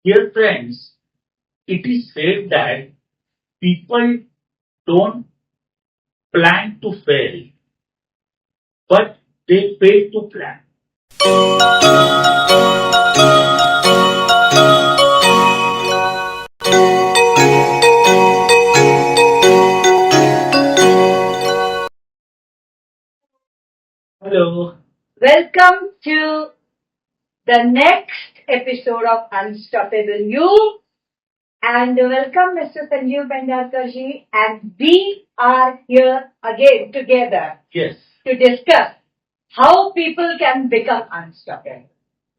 Dear friends, it is said that people don't plan to fail, but they fail to plan. Hello. Welcome to the next episode of Unstoppable You, and welcome Mr. Sanjeev Bhandarkar and we are here again together Yes. to discuss how people can become unstoppable,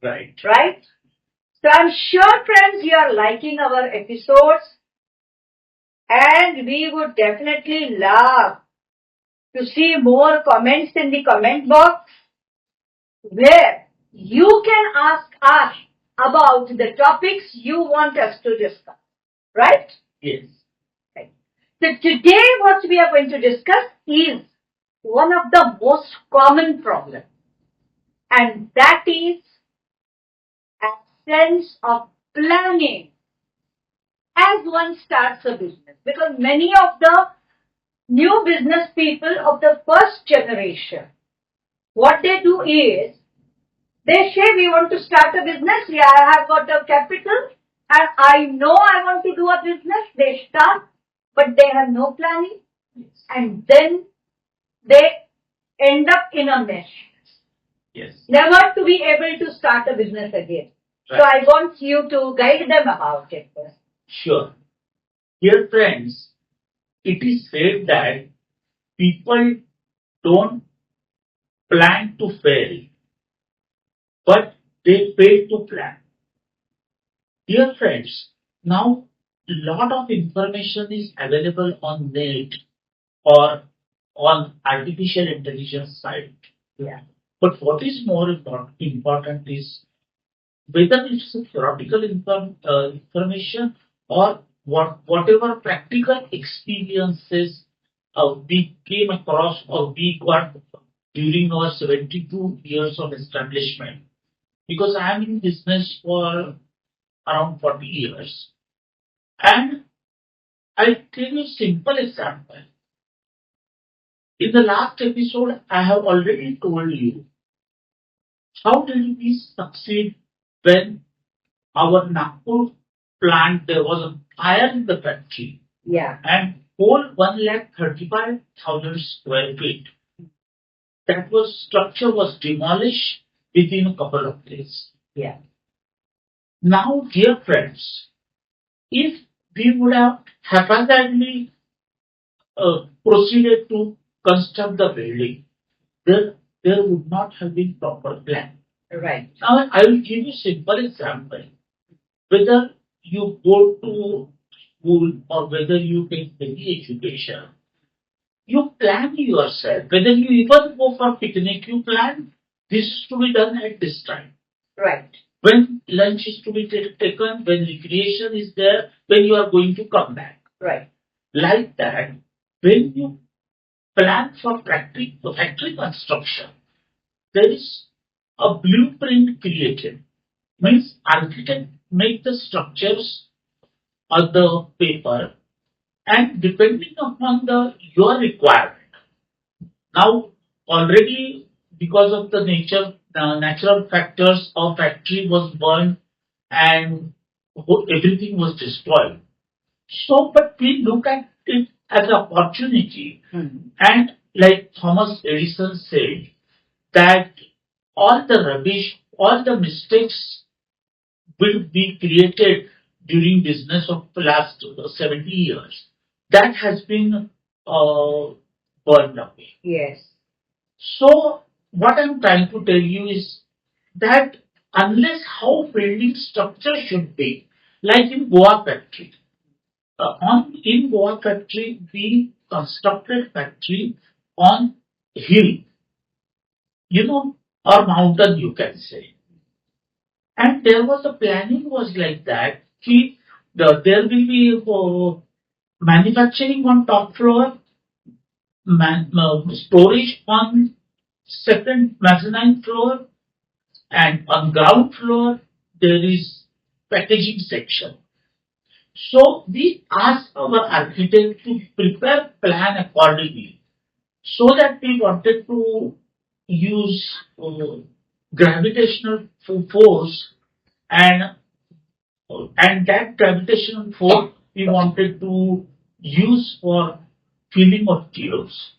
Right. right? So I'm sure friends you are liking our episodes and we would definitely love to see more comments in the comment box where you can ask us about the topics you want us to discuss. Right? Yes. Right. So today what we are going to discuss is one of the most common problems, and that is absence of planning as one starts a business. Because many of the new business people of the first generation, what they do is they say we want to start a business. Yeah, I have got a capital and I know I want to do a business. They start, but they have no planning. And then they end up in a mess. Yes. Never to be able to start a business again. Right. So I want you to guide them about it first. Sure. Dear friends, it is said that people don't plan to fail, but they fail to plan. Dear friends, now lot of information is available on net or on artificial intelligence side. Yeah. But what is more important is whether it's a theoretical information or whatever practical experiences we came across or we got during our 72 years of establishment. Because I am in business for around 40 years. And I'll tell you a simple example. In the last episode, I have already told you how did we succeed when our Nagpur plant, there was a fire in the factory Yeah. and whole 1,35,000 square feet. That was structure was demolished within a couple of days. Yeah. Now, dear friends, if we would have haphazardly proceeded to construct the building, there would not have been proper plan. Right. Now, I will give you a simple example. Whether you go to school or whether you take any education, you plan yourself. Whether you even go for picnic, you plan this is to be done at this time. Right. When lunch is to be taken, when recreation is there, when you are going to come back. Right. Like that, when you plan for factory construction, there is a blueprint created. Means architect make the structures on the paper and depending upon the your requirement. Now already because of the natural factors, our factory was burned and everything was destroyed. So, but we look at it as an opportunity, and like Thomas Edison said, that all the rubbish, all the mistakes will be created during business of the last 70 years. That has been burned away. Yes. So, what I'm trying to tell you is that unless how building structure should be, like in Goa factory, in Goa factory, we constructed factory on hill, or mountain, you can say. And there was a planning was like that. There will be manufacturing on top floor, storage on second mezzanine floor, and on ground floor there is packaging section. So we asked our architect to prepare plan accordingly. So that we wanted to use gravitational force, and that gravitational force we wanted to use for filling of tubes.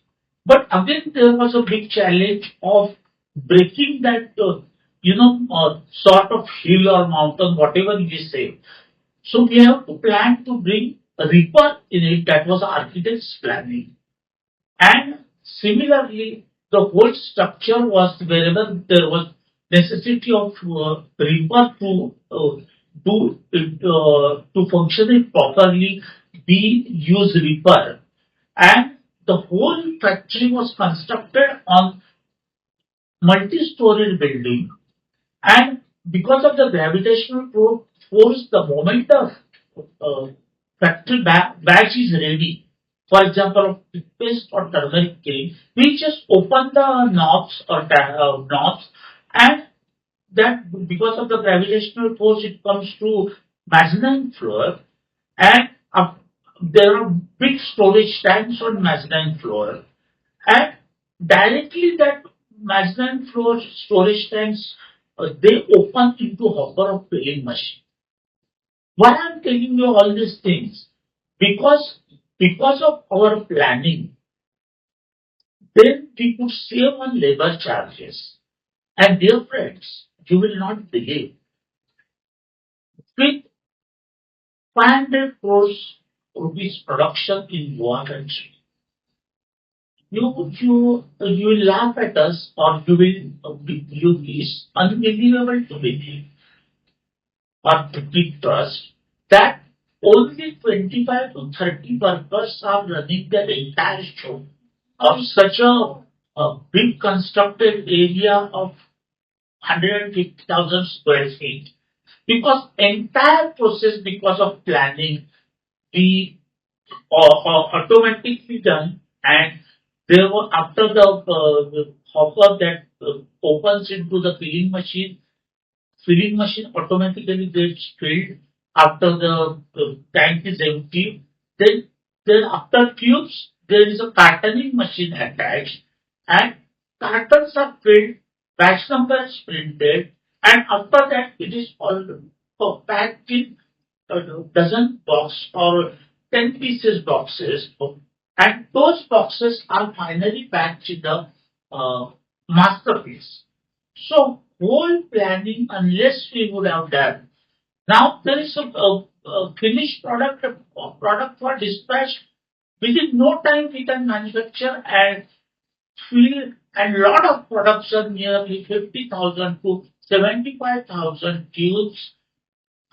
But again, there was a big challenge of breaking that, sort of hill or mountain, whatever you say. So we have to plan to bring a reaper in it. That was the architect's planning. And similarly, the whole structure was wherever there was necessity of reaper to function it properly, we use reaper, and the whole factory was constructed on multi-storied building, and because of the gravitational force, the moment the factory batch is ready, for example, of toothpaste or turmeric killing, we just open the knobs or knobs, and that because of the gravitational force, it comes to mezzanine floor, and there are big storage tanks on mezzanine floor, and directly that mezzanine floor storage tanks, they open into hopper of filling machine. Why I'm telling you all these things? Because because of our planning, then we could save on labor charges. And dear friends, you will not believe, with 500 crores rupees production in one country, you will laugh at us, or you is unbelievable to believe or to be trust that only 25 to 30 workers are running their entire show of such a big constructed area of 150,000 square feet. Because entire process, because of planning, we automatically done, and there was after the hopper that opens into the filling machine automatically gets filled after the tank is empty. Then after tubes, there is a cartoning machine attached, and cartons are filled, batch number is printed, and after that it is all packed in a dozen box or 10 pieces boxes, and those boxes are finally packed in the masterpiece. So whole planning, unless we would have done, now there is a finished product for dispatch. Within no time we can manufacture and fill, and lot of production, nearly 50,000 to 75,000 tubes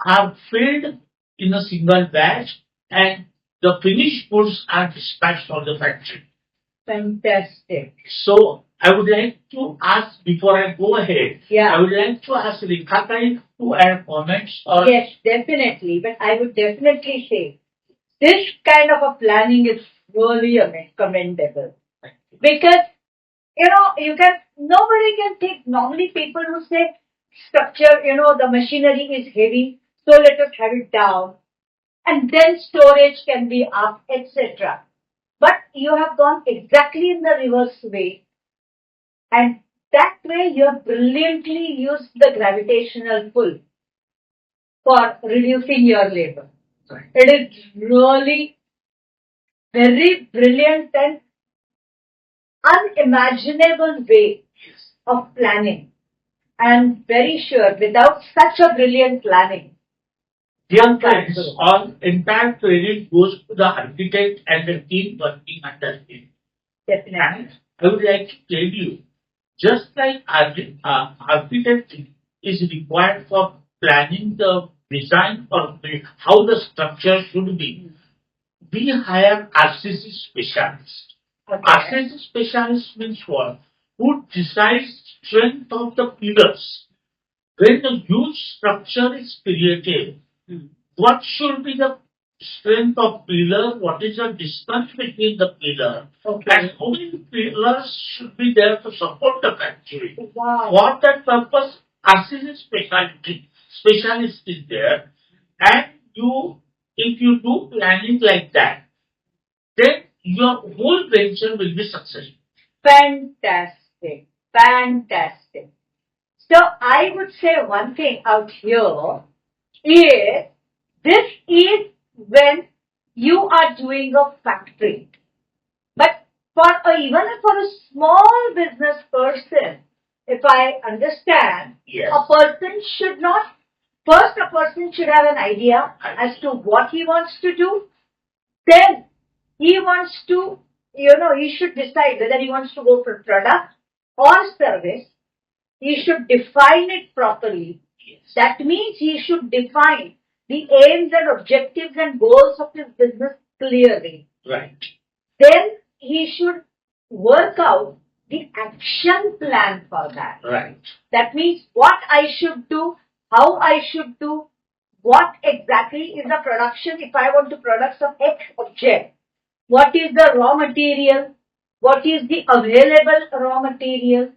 are filled in a single batch, and the finished goods are dispatched from the factory. Fantastic. So I would like to ask, before I go ahead, Yeah. I would like to ask Rekha to add comments or Yes, definitely. But I would definitely say this kind of a planning is really commendable. Because, you can, nobody can think, normally people who say structure, the machinery is heavy, so let us have it down. And then storage can be up, etc. But you have gone exactly in the reverse way. And that way you have brilliantly used the gravitational pull for reducing your labor. Right. It is really very brilliant and unimaginable way of planning. I'm very sure without such a brilliant planning, dear friends, all entire credit goes to the architect and the team working under him. definitely. And I would like to tell you, just like architect is required for planning the design or how the structure should be, we hire RCC specialists. Okay. RCC specialist means what? Who decides strength of the pillars. When a huge structure is created, what should be the strength of pillar? What is the distance between the pillar? Okay. And how many pillars should be there to support the factory? Wow. For that purpose, RCC specialist is there. you do planning like that, then your whole venture will be successful. Fantastic. Fantastic. So I would say one thing out here is this is when you are doing a factory. But even for a small business person, if I understand, Yes. a person should not, first a person should have an idea as to what he wants to do. Then he wants to, he should decide whether he wants to go for product or service. He should define it properly. Yes. That means he should define the aims and objectives and goals of his business clearly. Right. Then he should work out the action plan for that. Right. That means what I should do, how I should do, what exactly is the production if I want to produce some X object. What is the raw material? What is the available raw material?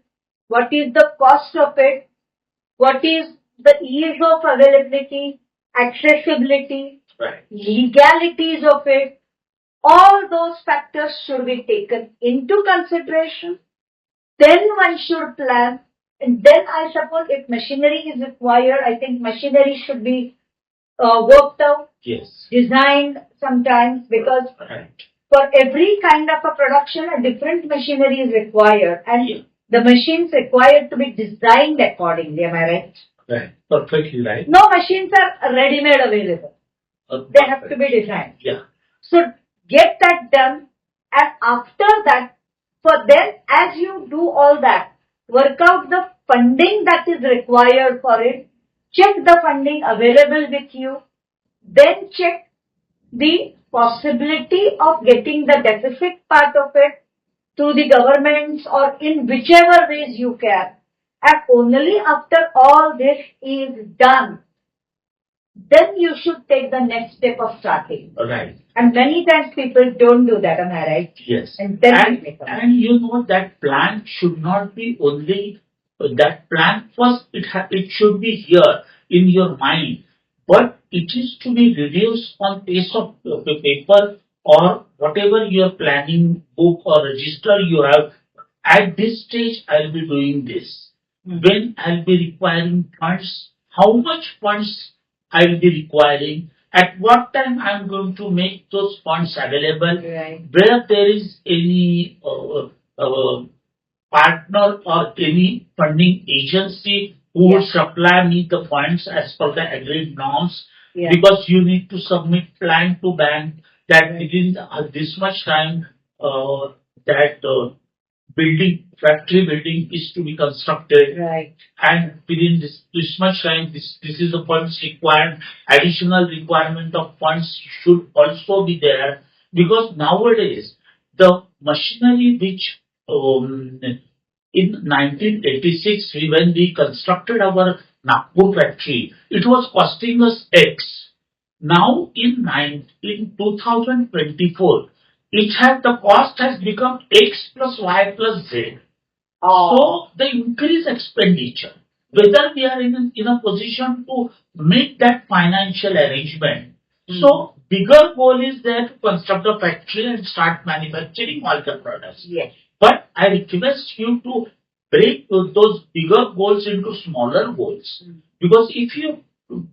What is the cost of it? What is the ease of availability, accessibility, Right. legalities of it? All those factors should be taken into consideration. Then one should plan. And then I suppose if machinery is required, I think machinery should be worked out, Yes. designed sometimes, because Right. for every kind of a production, a different machinery is required. And Yeah. the machines required to be designed accordingly. Am I right? Right. Perfectly right. No machines are ready-made available. They have to be designed. Yeah. So get that done, and after that, for then, as you do all that, work out the funding that is required for it, check the funding available with you, then check the possibility of getting the deficit part of it through the governments or in whichever ways you can. And only after all this is done, then you should take the next step of starting. Right. And many times people don't do that, am I right? Yes. And then they make up. And you know that plan should not be only that plan. First, it should be here in your mind, but it is to be reduced on piece of paper or whatever your planning book or register you have. At this stage, I'll be doing this. When I'll be requiring funds, how much funds I will be requiring, at what time I'm going to make those funds available, Right. where there is any partner or any funding agency who will supply me the funds as per the agreed norms, Yeah. because you need to submit plan to bank that Right. within this much time that factory building is to be constructed, Right. and within this much time, this is the funds required. Additional requirement of funds should also be there, because nowadays the machinery which in 1986 when we constructed our Nagpur factory, it was costing us X. Now in 2024, the cost has become X plus Y plus Z. So the increased expenditure, whether we are in a position to make that financial arrangement. So bigger goal is there to construct a factory and start manufacturing all the products. Yes. But I request you to break those bigger goals into smaller goals. Because if you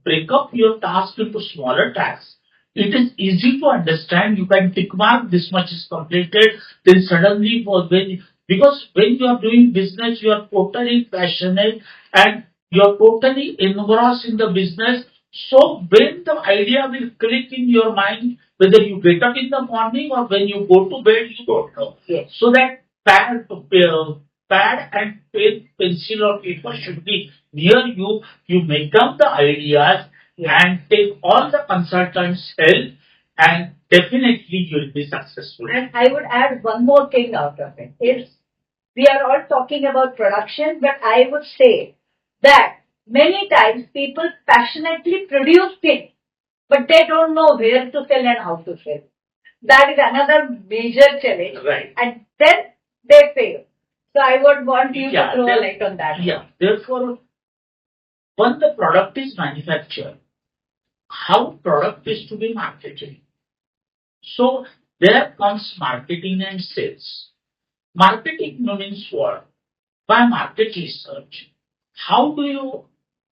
break up your task into smaller tasks, it is easy to understand. You can tick mark this much is completed. Then suddenly, because when you are doing business, you are totally passionate and you are totally engrossed in the business. So when the idea will click in your mind, whether you get up in the morning or when you go to bed, you don't know. Yes. So that pad and pen, pencil or paper should be near you. You make down the ideas and take all the consultants' help, and definitely you will be successful. And I would add one more thing out of it. Is we are all talking about production, but I would say that many times people passionately produce things, but they don't know where to sell and how to sell. That is another major challenge. Right. And then they fail. So I would want you to throw a light on that. Yeah. Therefore, when the product is manufactured, how product is to be marketed. So there comes marketing and sales. Marketing means what? By market research, how do you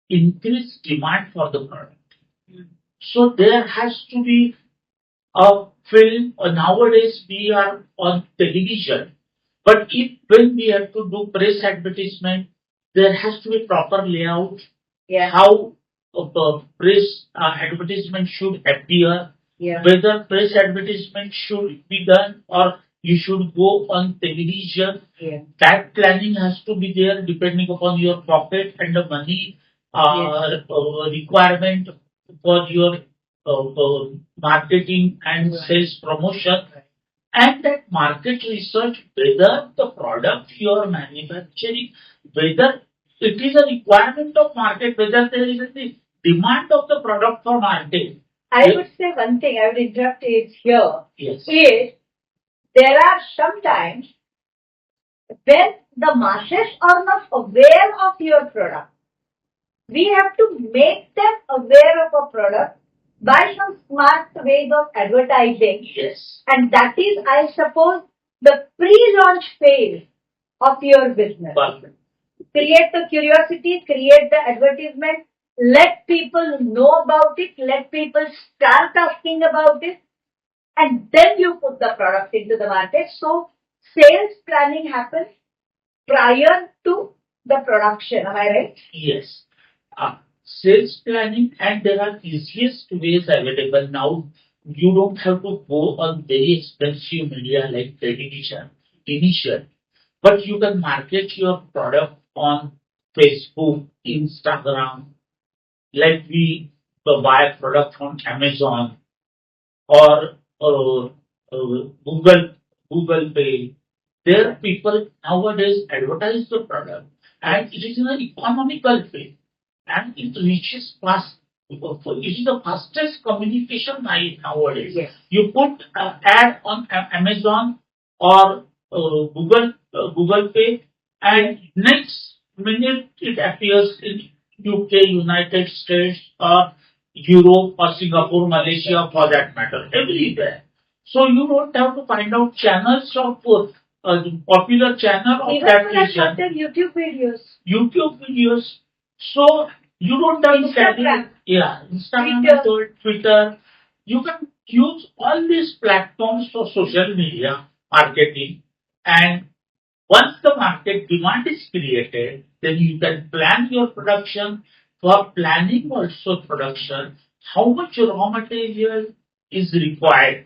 increase demand for the product? So there has to be a film. Nowadays we are on television, but if when we have to do press advertisement, there has to be proper layout. Yeah. How the press advertisement should appear. Yeah. Whether press advertisement should be done or you should go on television. Yeah. That planning has to be there depending upon your pocket and the money requirement for your marketing and Right. sales promotion. And that market research, whether the product you are manufacturing, whether it is a requirement of market, whether there is a demand of the product for market. I would say one thing, I would interrupt it here. Yes. Is there are sometimes when the masses are not aware of your product, we have to make them aware of a product by some smart ways of advertising. Yes. And that is, I suppose, the pre-launch phase of your business. Perfect. Create the curiosity, create the advertisement, let people know about it, let people start asking about it, and then you put the product into the market. So sales planning happens prior to the production. Am I right? Yes. Sales planning, and there are easiest ways available now. You don't have to go on very expensive media like television initial, but you can market your product on Facebook, Instagram, like we buy product from Amazon or Google Pay. There people nowadays advertise the product, and it is in an economical way, and it reaches fast. It is the fastest communication nowadays. Yes. You put an ad on Amazon or Google Pay, and next minute it appears in UK, United States, or Europe, or Singapore, Malaysia, for that matter, everywhere. So you don't have to find out channels of popular channel of Even that for that region. matter, YouTube videos. YouTube videos. So you don't have to carry, Instagram. Instagram, Twitter. You can use all these platforms for social media marketing, and once the market demand is created, then you can plan your production. For planning also production, how much raw material is required.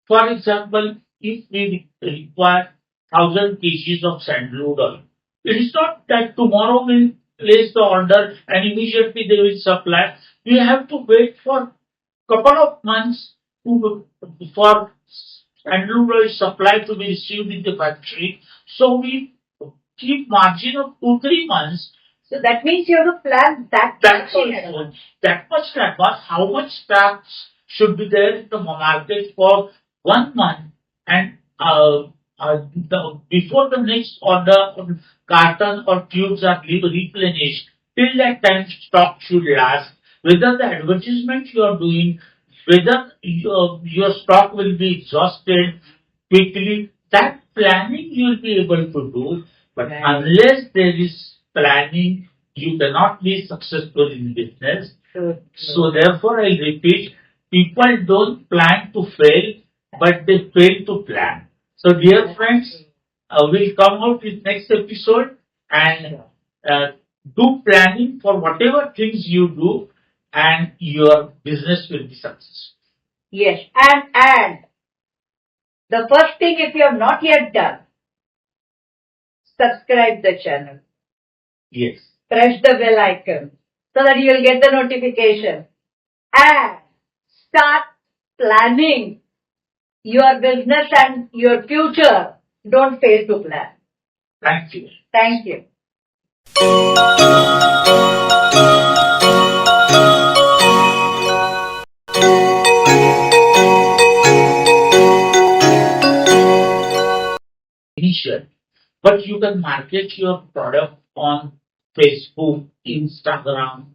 For example, if we require 1,000 kgs of sandalwood oil, it is not that tomorrow we'll place the order and immediately they will supply. We have to wait for couple of months for sandalwood oil supply to be received in the factory. So we keep margin of 2-3 months. So that means you have to plan that That's much in also advance. that much advance. How much stocks should be there in the market for 1 month, and before the next order carton or tubes are replenished, till that time stock should last. Whether the advertisement you are doing, whether your stock will be exhausted quickly, that planning you will be able to do. But Right. unless there is planning, you cannot be successful in business. True. So therefore, I repeat, people don't plan to fail, but they fail to plan. So dear friends, we'll come out with next episode and do planning for whatever things you do, and your business will be successful. Yes, and the first thing, if you have not yet done, subscribe the channel, Yes. press the bell icon so that you will get the notification, and start planning your business and your future. Don't fail to plan. Thank you. Thank you. Initial, but you can market your product on Facebook, Instagram,